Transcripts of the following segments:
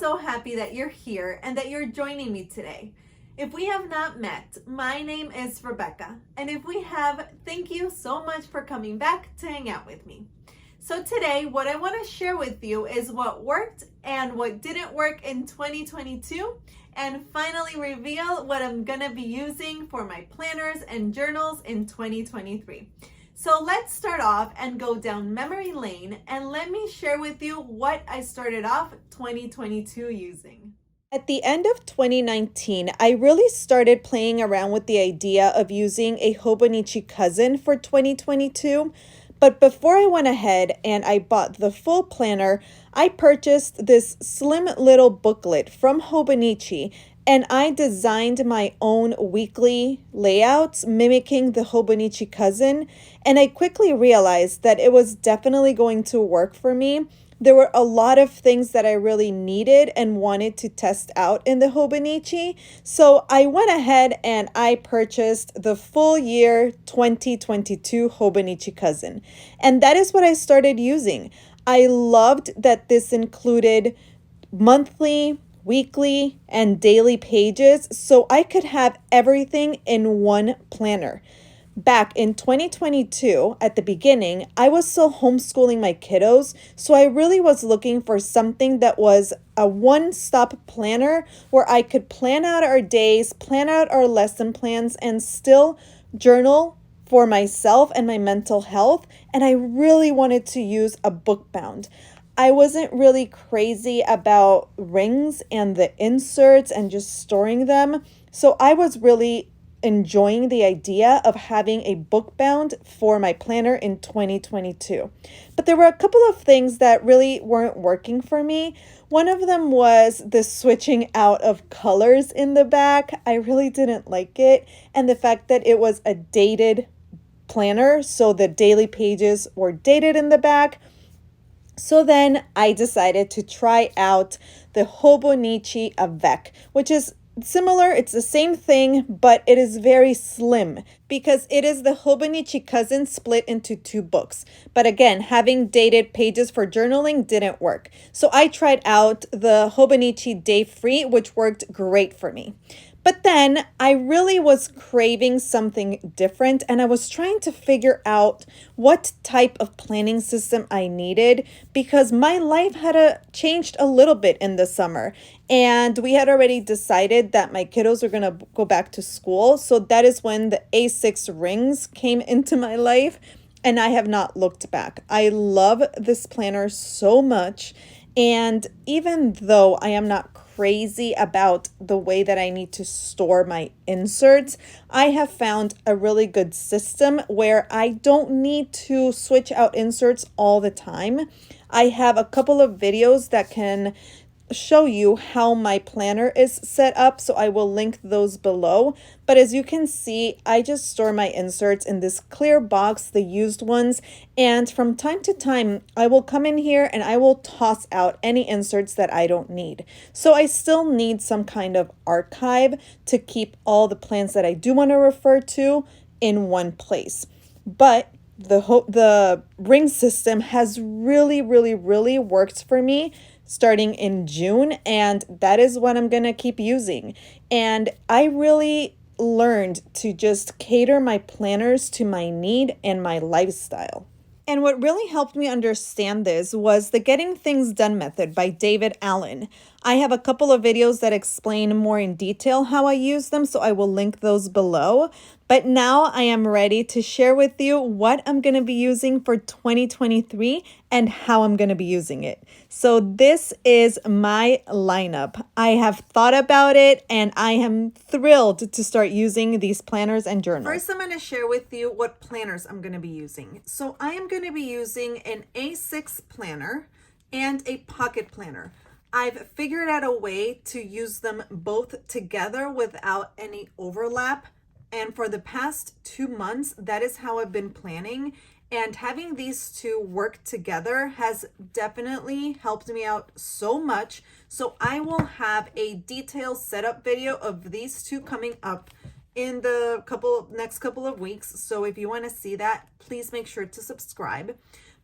so happy that you're here and that you're joining me today. If we have not met, my name is Rebecca, and if we have, thank you so much for coming back to hang out with me. So today, what I want to share with you is what worked and what didn't work in 2022, and finally reveal what I'm going to be using for my planners and journals in 2023. So let's start off and go down memory lane, and let me share with you what I started off 2022 using. At the end of 2019, I really started playing around with the idea of using a Hobonichi cousin for 2022. But before I went ahead and I bought the full planner, I purchased this slim little booklet from Hobonichi, and I designed my own weekly layouts mimicking the Hobonichi cousin, and I quickly realized that it was definitely going to work for me. There were a lot of things that I really needed and wanted to test out in the Hobonichi, so I went ahead and I purchased the full year 2022 Hobonichi cousin, and that is what I started using. I loved that this included monthly, weekly, and daily pages, so I could have everything in one planner. Back in 2022, at the beginning, I was still homeschooling my kiddos, so I really was looking for something that was a one-stop planner where I could plan out our days, plan out our lesson plans, and still journal for myself and my mental health, and I really wanted to use a book bound. I wasn't really crazy about rings and the inserts and just storing them, so I was really enjoying the idea of having a book bound for my planner in 2022. But there were a couple of things that really weren't working for me. One of them was the switching out of colors in the back. I really didn't like it, and the fact that it was a dated planner, so the daily pages were dated in the back. So then I decided to try out the Hobonichi Avec, which is similar. It's the same thing, but it is very slim because it is the Hobonichi cousin split into two books. But again, having dated pages for journaling didn't work. So I tried out the Hobonichi Day Free, which worked great for me. But then I really was craving something different, and I was trying to figure out what type of planning system I needed because my life had changed a little bit in the summer, and we had already decided that my kiddos are going to go back to school. So that is when the A6 rings came into my life, and I have not looked back. I love this planner so much, and even though I am not crazy about the way that I need to store my inserts, I have found a really good system where I don't need to switch out inserts all the time. I have a couple of videos that can show you how my planner is set up, so I will link those below. But as you can see, I just store my inserts in this clear box, the used ones, and from time to time I will come in here and I will toss out any inserts that I don't need. So I still need some kind of archive to keep all the plans that I do want to refer to in one place. But the ring system has really worked for me starting in June, and that is what I'm gonna keep using. And I really learned to just cater my planners to my need and my lifestyle. And what really helped me understand this was the Getting Things Done method by David Allen. I have a couple of videos that explain more in detail how I use them, so I will link those below. But now I am ready to share with you what I'm going to be using for 2023 and how I'm going to be using it. So this is my lineup. I have thought about it and I am thrilled to start using these planners and journals. First, I'm going to share with you what planners I'm going to be using. So I am going to be using an A6 planner and a pocket planner. I've figured out a way to use them both together without any overlap. And for the past 2 months, that is how I've been planning. And having these two work together has definitely helped me out so much. So I will have a detailed setup video of these two coming up in the next couple of weeks. So if you want to see that, please make sure to subscribe.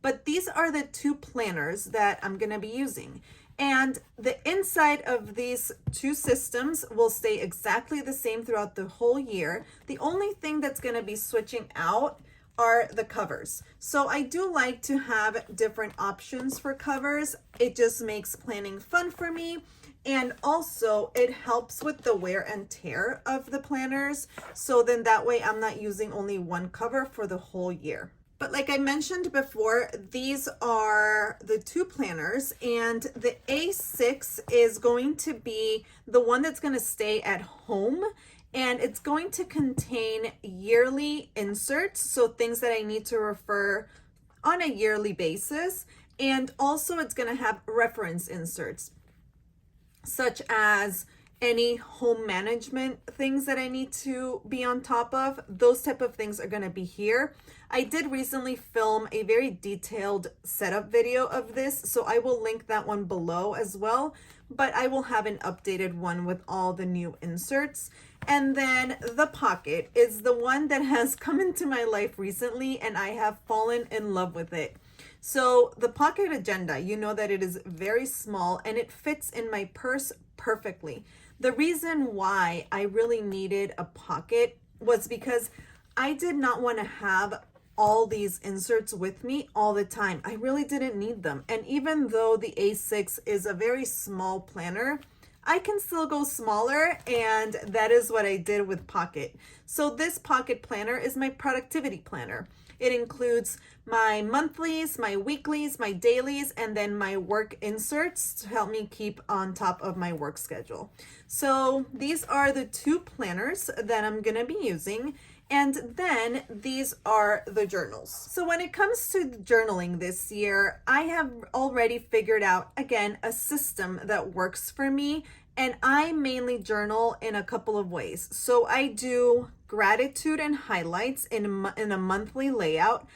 But these are the two planners that I'm going to be using. And the inside of these two systems will stay exactly the same throughout the whole year. The only thing that's going to be switching out are the covers. So I do like to have different options for covers. It just makes planning fun for me. And also it helps with the wear and tear of the planners. So then that way I'm not using only one cover for the whole year. But like I mentioned before, these are the two planners, and the A6 is going to be the one that's going to stay at home, and it's going to contain yearly inserts, so things that I need to refer on a yearly basis. And also it's going to have reference inserts, such as any home management things that I need to be on top of. Those type of things are going to be here. I did recently film a very detailed setup video of this, so I will link that one below as well, but I will have an updated one with all the new inserts. And then the pocket is the one that has come into my life recently, and I have fallen in love with it. So the pocket agenda, you know that it is very small and it fits in my purse perfectly. The reason why I really needed a pocket was because I did not want to have all these inserts with me all the time. I really didn't need them. And even though the A6 is a very small planner, I can still go smaller, and that is what I did with Pocket. So this Pocket planner is my productivity planner. It includes my monthlies, my weeklies, my dailies, and then my work inserts to help me keep on top of my work schedule. So these are the two planners that I'm going to be using. And then these are the journals. So when it comes to journaling this year, I have already figured out, again, a system that works for me. And I mainly journal in a couple of ways. So I do gratitude and highlights in a monthly layout.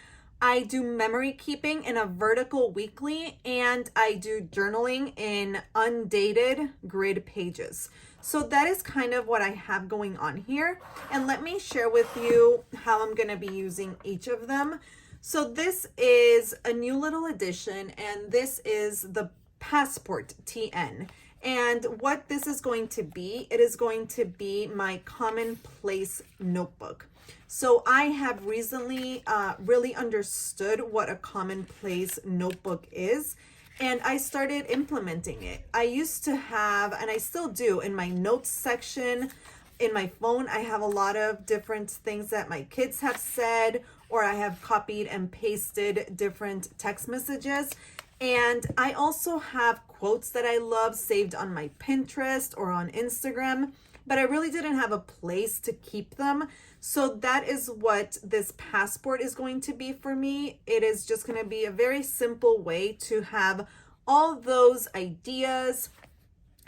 I do memory keeping in a vertical weekly, and I do journaling in undated grid pages. So that is kind of what I have going on here. And let me share with you how I'm going to be using each of them. So this is a new little addition, and this is the Passport TN. And what this is going to be, it is going to be my commonplace notebook. So I have recently really understood what a commonplace notebook is, and I started implementing it. I used to have, and I still do, in my notes section, in my phone, I have a lot of different things that my kids have said, or I have copied and pasted different text messages. And I also have quotes that I love saved on my Pinterest or on Instagram, but I really didn't have a place to keep them. So that is what this Passport is going to be for me. It is just going to be a very simple way to have all those ideas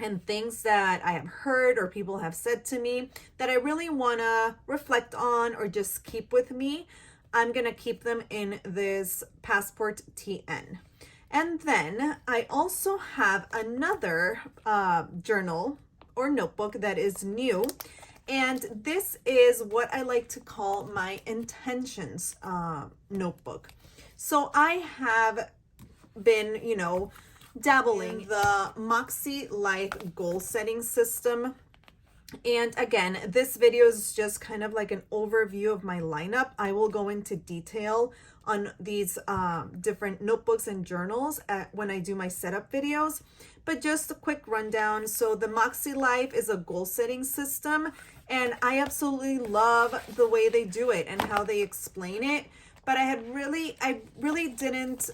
and things that I have heard or people have said to me that I really want to reflect on or just keep with me. I'm going to keep them in this Passport TN. And then I also have another journal or notebook that is new. And this is what I like to call my intentions notebook. So I have been, dabbling in the Moxie Life goal setting system. And again, this video is just kind of like an overview of my lineup. I will go into detail on these different notebooks and journals when I do my setup videos, but just a quick rundown. So the Moxie Life is a goal setting system, and I absolutely love the way they do it and how they explain it. But I really didn't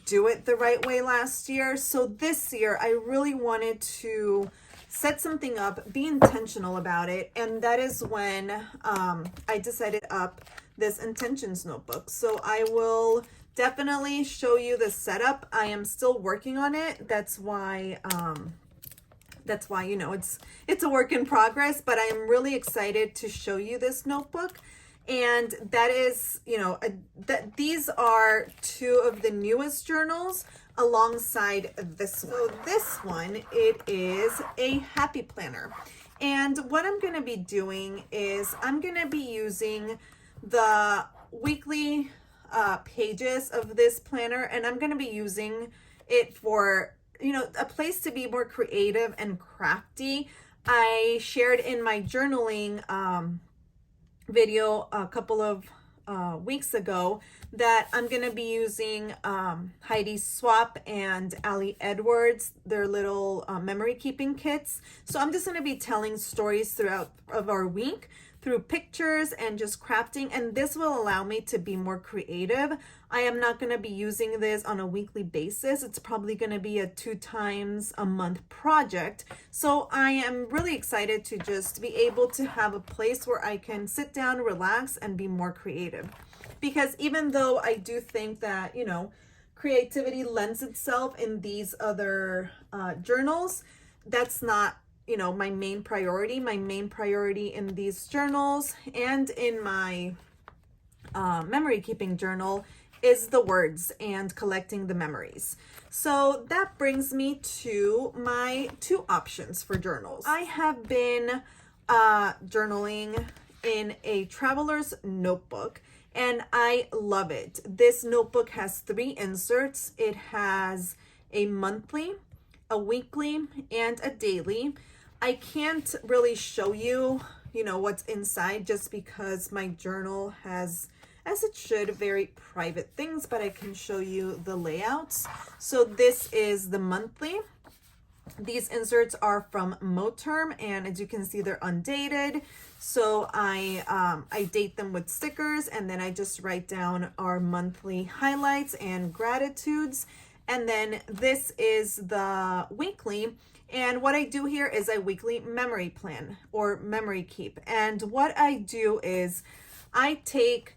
do it the right way last year. So this year I really wanted to set something up, be intentional about it. And that is when I decided up this intentions notebook. So I will definitely show you the setup. I am still working on it. That's why it's a work in progress, but I am really excited to show you this notebook. And that is, that these are two of the newest journals alongside this one. So this one, it is a happy planner. And what I'm going to be doing is I'm going to be using the weekly pages of this planner, and I'm going to be using it for, you know, a place to be more creative and crafty. I shared in my journaling video a couple of weeks ago that I'm gonna be using Heidi Swap and Ali Edwards, their little memory keeping kits. So I'm just gonna be telling stories throughout of our week through pictures and just crafting, and this will allow me to be more creative. I am not going to be using this on a weekly basis. It's probably going to be a 2 times a month project. So I am really excited to just be able to have a place where I can sit down, relax, and be more creative. Because even though I do think that, you know, creativity lends itself in these other journals, that's not, you know, my main priority. My main priority in these journals and in my memory keeping journal is the words and collecting the memories. So that brings me to my 2 options for journals. I have been journaling in a traveler's notebook, and I love it. This notebook has 3 inserts. It has a monthly, a weekly, and a daily. I can't really show you, you know, what's inside just because my journal has, as it should, very private things, but I can show you the layouts. So this is the monthly. These inserts are from Moterm, and as you can see, they're undated. So I date them with stickers, and then I just write down our monthly highlights and gratitudes. And then this is the weekly. And what I do here is a weekly memory plan or memory keep. And what I do is I take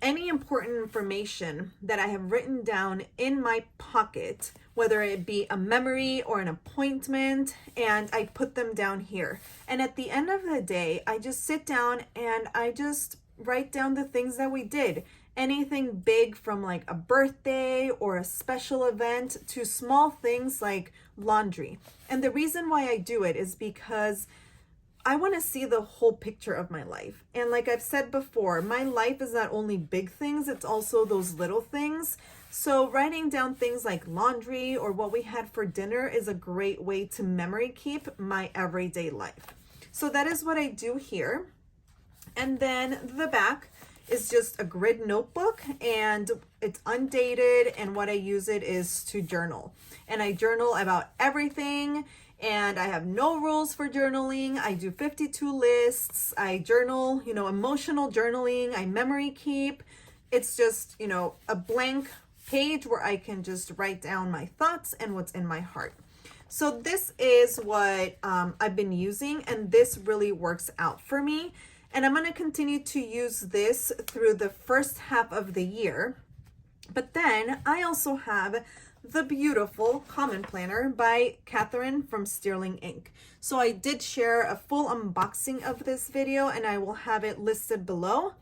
any important information that I have written down in my pocket, whether it be a memory or an appointment, and I put them down here. And at the end of the day, I just sit down and I just write down the things that we did. Anything big from like a birthday or a special event to small things like laundry. And the reason why I do it is because I want to see the whole picture of my life. And like I've said before, my life is not only big things, it's also those little things. So writing down things like laundry or what we had for dinner is a great way to memory keep my everyday life. So that is what I do here. And then the back is just a grid notebook, and it's undated, and what I use it is to journal. And I journal about everything, and I have no rules for journaling. I do 52 lists. I journal, you know, emotional journaling. I memory keep. It's just, you know, a blank page where I can just write down my thoughts and what's in my heart. So this is what I've been using, and this really works out for me. And I'm going to continue to use this through the first half of the year. But then I also have the beautiful Common Planner by Catherine from Sterling Ink. So I did share a full unboxing of this video, and I will have it listed below,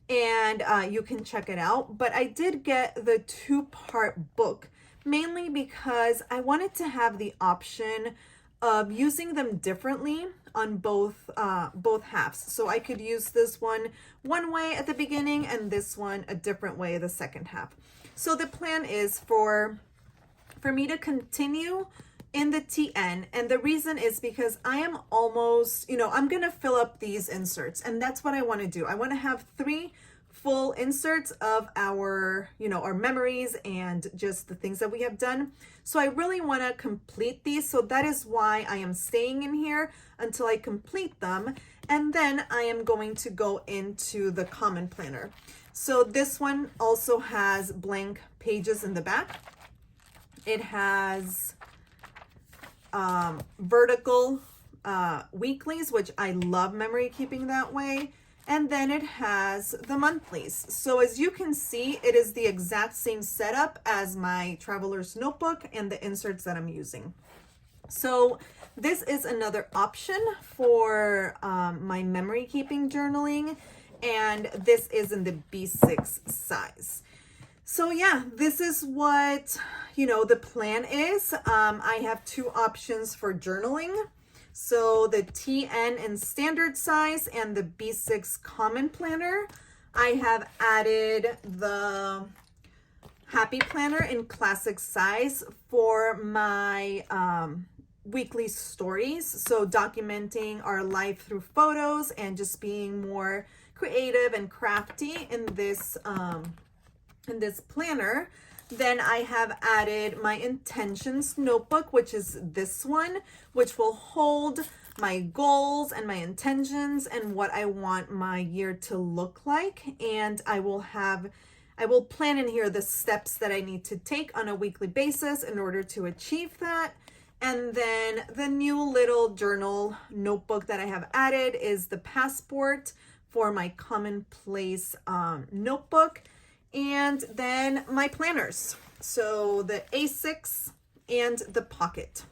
and you can check it out. But I did get the 2-part book, mainly because I wanted to have the option of using them differently on both halves. So I could use this one way at the beginning and this one a different way the second half. So the plan is for me to continue in the TN, and the reason is because I am almost, you know, I'm gonna fill up these inserts, and that's what I want to do. I want to have 3 full inserts of our, you know, our memories and just the things that we have done. So I really want to complete these. So that is why I am staying in here until I complete them. And then I am going to go into the Common Planner. So this one also has blank pages in the back. It has vertical weeklies, which I love memory keeping that way. And then it has the monthlies. So as you can see, it is the exact same setup as my Traveler's Notebook and the inserts that I'm using. So this is another option for my memory keeping journaling, and this is in the B6 size. So yeah, this is what, you know, the plan is. I have 2 options for journaling. So the TN in standard size and the B6 Common Planner. I have added the happy planner in classic size for my weekly stories. So documenting our life through photos and just being more creative and crafty in this planner. Then I have added my intentions notebook, which is this one, which will hold my goals and my intentions and what I want my year to look like. And I will plan in here the steps that I need to take on a weekly basis in order to achieve that. And then the new little journal notebook that I have added is the passport for my commonplace notebook. And then my planners. So the A6 and the pocket.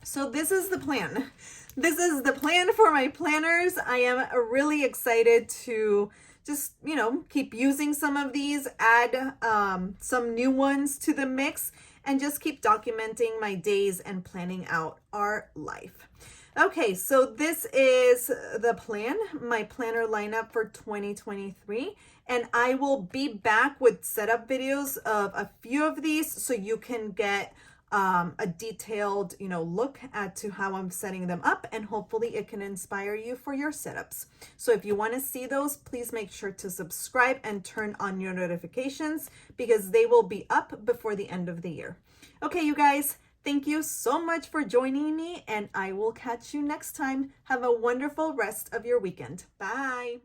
So this is the plan. This is the plan for my planners. I am really excited to just, keep using some of these, add some new ones to the mix, and just keep documenting my days and planning out our life. Okay, so this is the plan, my planner lineup for 2023. And I will be back with setup videos of a few of these so you can get a detailed, look at to how I'm setting them up, and hopefully it can inspire you for your setups. So if you want to see those, please make sure to subscribe and turn on your notifications because they will be up before the end of the year. Okay, you guys, thank you so much for joining me, and I will catch you next time. Have a wonderful rest of your weekend. Bye.